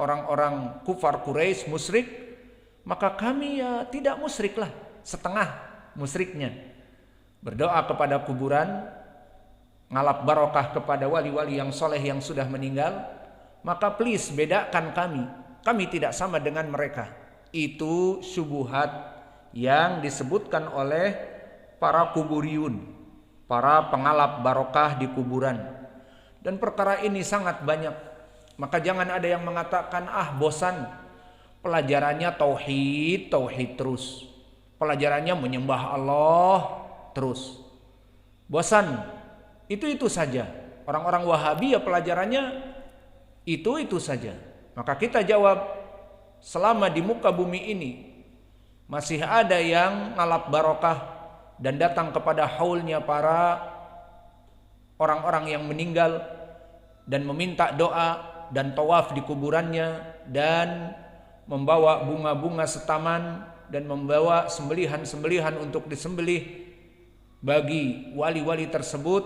orang-orang kufar Quraisy musyrik, maka kami ya tidak musyrik lah, setengah musyriknya. Berdoa kepada kuburan, ngalap barokah kepada wali-wali yang soleh yang sudah meninggal, maka please bedakan kami. Kami tidak sama dengan mereka. Itu syubhat yang disebutkan oleh para kuburiyun, para pengalap barokah di kuburan. Dan perkara ini sangat banyak. Maka jangan ada yang mengatakan, bosan. Pelajarannya tauhid terus. Pelajarannya menyembah Allah terus. Bosan. Itu saja. Orang-orang Wahabi ya pelajarannya itu saja. Maka kita jawab, selama di muka bumi ini masih ada yang ngalap barokah dan datang kepada haulnya para orang-orang yang meninggal dan meminta doa dan tawaf di kuburannya dan membawa bunga-bunga setaman dan membawa sembelihan-sembelihan untuk disembelih bagi wali-wali tersebut,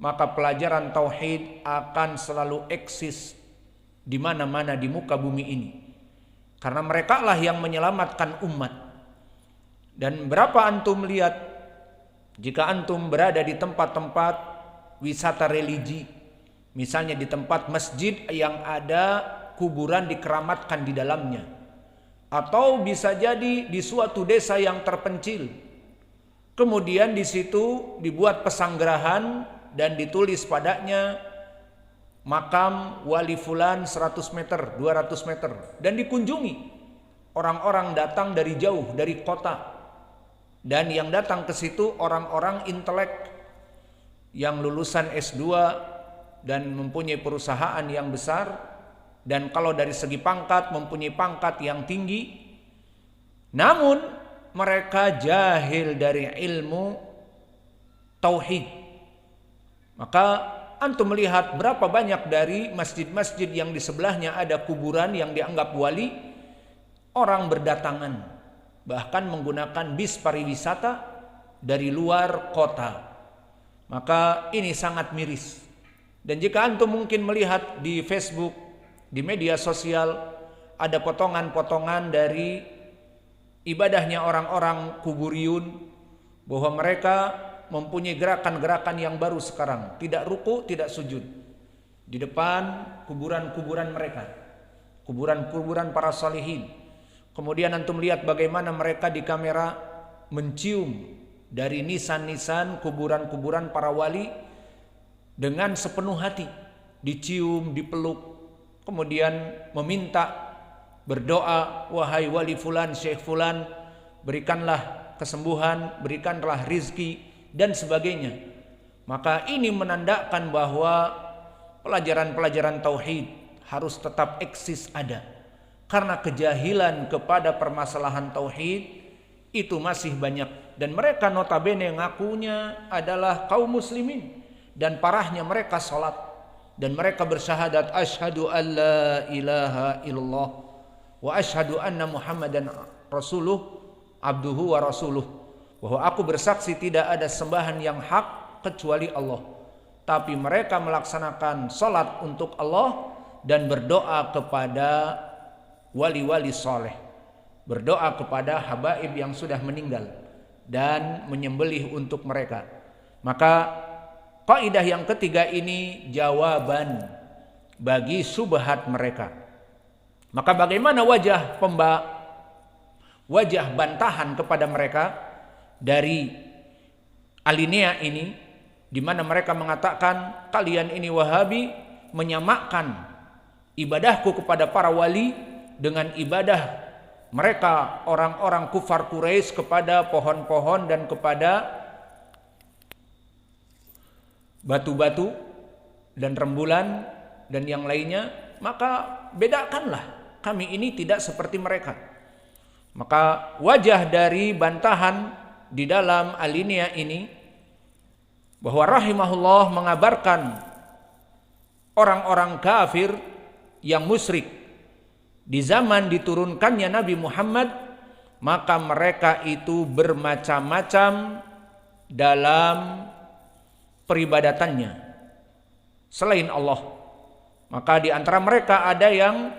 maka pelajaran tauhid akan selalu eksis di mana-mana di muka bumi ini. Karena mereka lah yang menyelamatkan umat. Dan berapa antum lihat jika antum berada di tempat-tempat wisata religi, misalnya di tempat masjid yang ada kuburan dikeramatkan di dalamnya, atau bisa jadi di suatu desa yang terpencil, kemudian di situ dibuat pesanggerahan dan ditulis padanya makam wali fulan 100 meter, 200 meter, dan dikunjungi. Orang-orang datang dari jauh, dari kota, dan yang datang ke situ orang-orang intelek yang lulusan S2 dan mempunyai perusahaan yang besar, dan kalau dari segi pangkat mempunyai pangkat yang tinggi. Namun mereka jahil dari ilmu tauhid. Maka antum melihat berapa banyak dari masjid-masjid yang di sebelahnya ada kuburan yang dianggap wali, orang berdatangan, bahkan menggunakan bis pariwisata dari luar kota. Maka ini sangat miris. Dan jika antum mungkin melihat di Facebook, di media sosial, ada potongan-potongan dari ibadahnya orang-orang kuburiyun, bahwa mereka mempunyai gerakan-gerakan yang baru sekarang, tidak ruku, tidak sujud di depan kuburan-kuburan mereka, kuburan-kuburan para salihin. Kemudian antum lihat bagaimana mereka di kamera mencium dari nisan-nisan kuburan-kuburan para wali dengan sepenuh hati, dicium, dipeluk, kemudian meminta, berdoa, wahai wali fulan, syekh fulan, berikanlah kesembuhan, berikanlah rizki, dan sebagainya. Maka ini menandakan bahwa pelajaran-pelajaran tauhid harus tetap eksis ada. Karena kejahilan kepada permasalahan tauhid itu masih banyak, dan mereka notabene ngakunya adalah kaum muslimin, dan parahnya mereka salat dan mereka bersyahadat asyhadu alla ilaha illallah wa asyhadu anna muhammadan rasuluh abduhu wa rasuluh, bahwa aku bersaksi tidak ada sembahan yang hak kecuali Allah. Tapi mereka melaksanakan salat untuk Allah dan berdoa kepada wali-wali soleh, berdoa kepada habaib yang sudah meninggal dan menyembelih untuk mereka. Maka kaidah yang ketiga ini jawaban bagi syubhat mereka. Maka bagaimana wajah bantahan kepada mereka dari alinea ini, di mana mereka mengatakan kalian ini Wahabi menyamakan ibadahku kepada para wali dengan ibadah mereka orang-orang kufar Quraisy kepada pohon-pohon dan kepada batu-batu dan rembulan dan yang lainnya. Maka bedakanlah, kami ini tidak seperti mereka. Maka wajah dari bantahan di dalam alinea ini, bahwa rahimahullah mengabarkan orang-orang kafir yang musyrik di zaman diturunkannya Nabi Muhammad, maka mereka itu bermacam-macam dalam peribadatannya selain Allah. Maka di antara mereka ada yang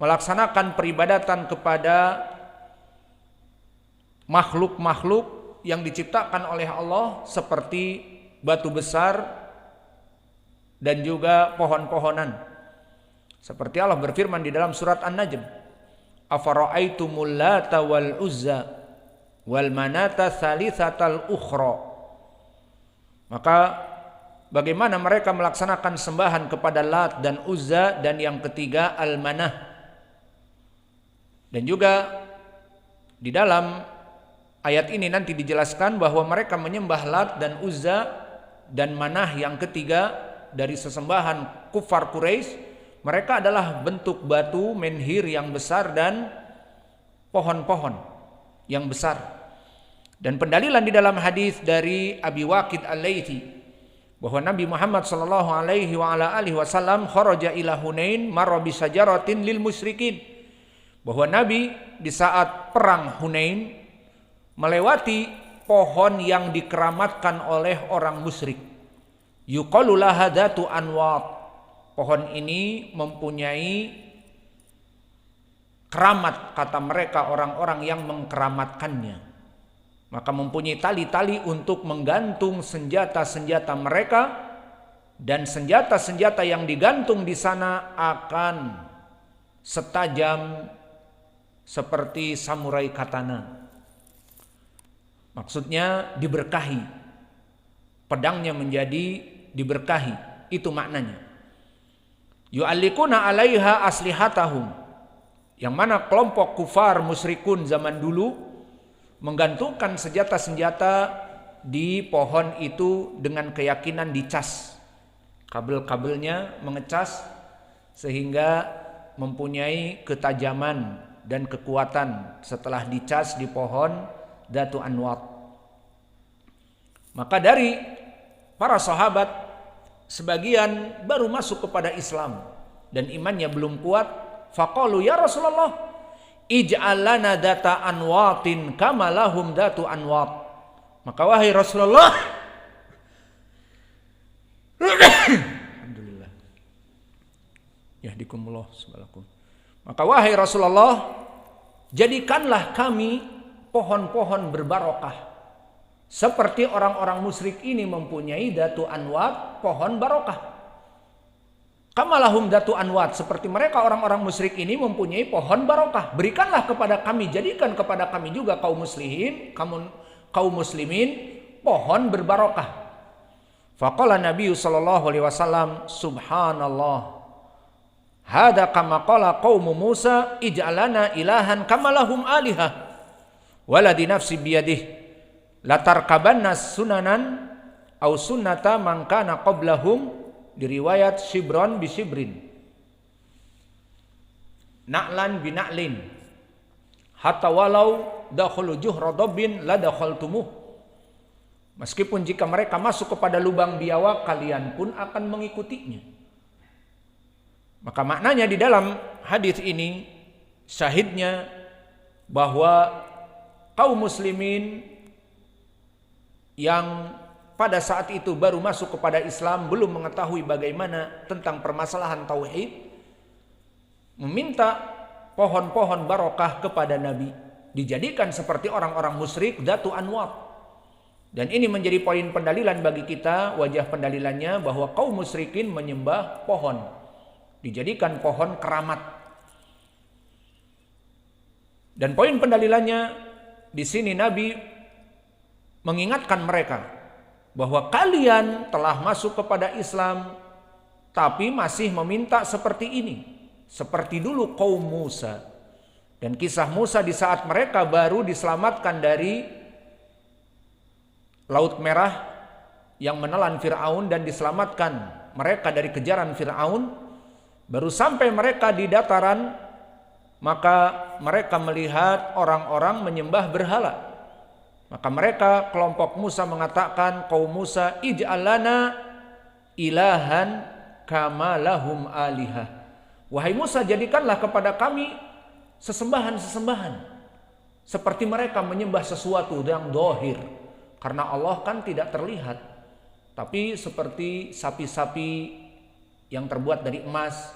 melaksanakan peribadatan kepada makhluk-makhluk yang diciptakan oleh Allah seperti batu besar dan juga pohon-pohonan. Seperti Allah berfirman di dalam surat An-Najm, "Afara'aitumul Lata wal Uzza wal Manata tsalitsatal ukhra." Maka bagaimana mereka melaksanakan sembahan kepada Lat dan Uzza dan yang ketiga Al-Manah. Dan juga di dalam ayat ini nanti dijelaskan bahwa mereka menyembah Lat dan Uzza dan Manah yang ketiga dari sesembahan kufar Quraisy. Mereka adalah bentuk batu menhir yang besar dan pohon-pohon yang besar. Dan pendalilan di dalam hadis dari Abi Waqid Al-Laythi bahwa Nabi Muhammad sallallahu alaihi wa ala alihi wasallam kharaja ila Hunain marra bi syajaratin lil musyrikin. Bahwa Nabi di saat perang Hunain melewati pohon yang dikeramatkan oleh orang musyrik. Yuqalu laha dzatu anwat. Pohon ini mempunyai keramat, kata mereka orang-orang yang mengkeramatkannya. Maka mempunyai tali-tali untuk menggantung senjata-senjata mereka, dan senjata-senjata yang digantung di sana akan setajam seperti samurai katana. Maksudnya diberkahi, pedangnya menjadi diberkahi, itu maknanya. Yu'allikuna 'alaiha aslihatahum, yang mana kelompok kufar musyrikun zaman dulu menggantungkan senjata-senjata di pohon itu dengan keyakinan dicas. Kabel-kabelnya mengecas sehingga mempunyai ketajaman dan kekuatan setelah dicas di pohon Dzatu Anwat. Maka dari para sahabat sebagian baru masuk kepada Islam dan imannya belum kuat. Faqalu ya Rasulullah, ij'al lana dzata anwatin kama lahum dzatu anwat. Maka wahai Rasulullah, alhamdulillah, yahdikumullah subhanakum. Maka wahai Rasulullah, jadikanlah kami pohon-pohon berbarokah seperti orang-orang musyrik ini mempunyai datu anwat, pohon barokah. Kamalahum datu anwat, seperti mereka orang-orang musyrik ini mempunyai pohon barokah. Berikanlah kepada kami, jadikan kepada kami juga kaum muslimin pohon berbarokah. Faqala Nabi sallallahu alaihi wasallam, subhanallah, hada kama qala qaum Musa ij'alana ilahan kama lahum alihah waladi nafsi biyadih latarkabanna sunanan au sunnata man kana qablahum, di riwayat shibron bi shibrin na'lan bi na'lin hatta walau dakhulu juhra dabbin la dakhaltumuh. Meskipun jika mereka masuk kepada lubang biawak, kalian pun akan mengikutinya. Maka maknanya di dalam hadis ini syahidnya bahwa kaum muslimin yang pada saat itu baru masuk kepada Islam, belum mengetahui bagaimana tentang permasalahan tauhid, meminta pohon-pohon barokah kepada Nabi, dijadikan seperti orang-orang musyrik datu anwat. Dan ini menjadi poin pendalilan bagi kita, wajah pendalilannya bahwa kaum musyrikin menyembah pohon, dijadikan pohon keramat. Dan poin pendalilannya di sini Nabi mengingatkan mereka bahwa kalian telah masuk kepada Islam tapi masih meminta seperti ini, seperti dulu kaum Musa. Dan kisah Musa di saat mereka baru diselamatkan dari Laut Merah yang menelan Fir'aun dan diselamatkan mereka dari kejaran Fir'aun, baru sampai mereka di dataran, maka mereka melihat orang-orang menyembah berhala. Maka mereka, kelompok Musa mengatakan, kaum Musa, ij'al lana ilahan kama lahum alihah. Wahai Musa, jadikanlah kepada kami sesembahan-sesembahan seperti mereka menyembah sesuatu yang dohir, karena Allah kan tidak terlihat, tapi seperti sapi-sapi yang terbuat dari emas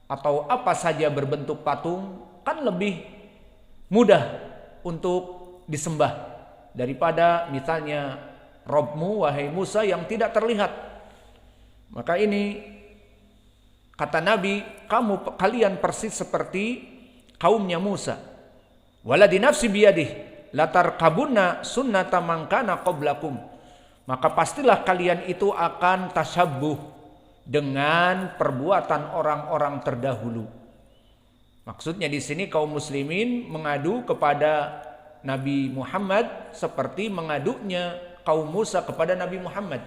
atau apa saja berbentuk patung kan lebih mudah untuk disembah daripada misalnya Robmu wahai Musa yang tidak terlihat. Maka ini kata Nabi, kalian persis seperti kaumnya Musa. Waladi nafsi biyadih latarkabunna sunnata man kana qablakum. Maka pastilah kalian itu akan tasyabbuh dengan perbuatan orang-orang terdahulu. Maksudnya di sini kaum muslimin mengadu kepada Nabi Muhammad seperti mengadunya kaum Musa kepada Nabi Muhammad.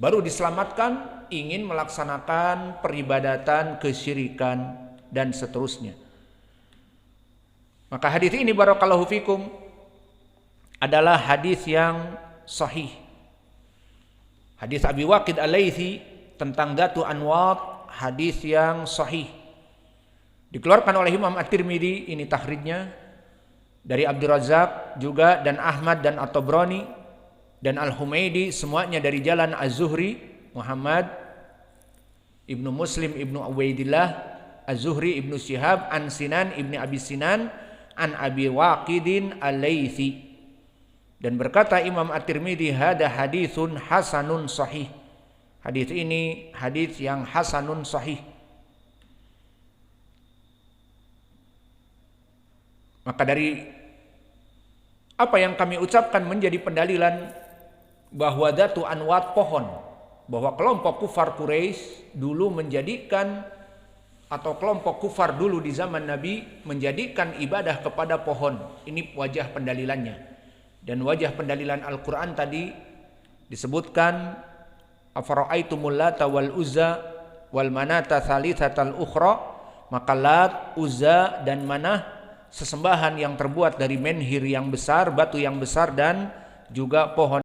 Baru diselamatkan, ingin melaksanakan peribadatan, kesyirikan dan seterusnya. Maka hadis ini barakallahu fikum adalah hadis yang sahih. Hadis Abi Waqid Al-Laitsi tentang Datu Anwat, hadis yang sahih. Dikeluarkan oleh Imam At-Tirmidzi, ini takhrijnya, dari Abdul Razak juga dan Ahmad dan At-Tabrani dan Al-Humaidi, semuanya dari jalan Az-Zuhri Muhammad Ibnu Muslim Ibnu Ubaidillah Az-Zuhri Ibnu Syihab an Sinan Ibnu Abi Sinan an Abi Waqidin Al-Laitsi. Dan berkata Imam At-Tirmidzi, hada haditsun hasanun sahih. Hadis ini hadis yang hasanun sahih. Maka dari apa yang kami ucapkan menjadi pendalilan bahwa Datu Anwat pohon, bahwa kelompok kufar Quraisy dulu menjadikan, atau kelompok kufar dulu di zaman Nabi menjadikan ibadah kepada pohon. Ini wajah pendalilannya. Dan wajah pendalilan Al-Quran tadi disebutkan, afara'aitumul Lata wal Uzza wal Manata tsalitsatal ukhra. Maka Lat, Uzza dan Manah sesembahan yang terbuat dari menhir yang besar, batu yang besar dan juga pohon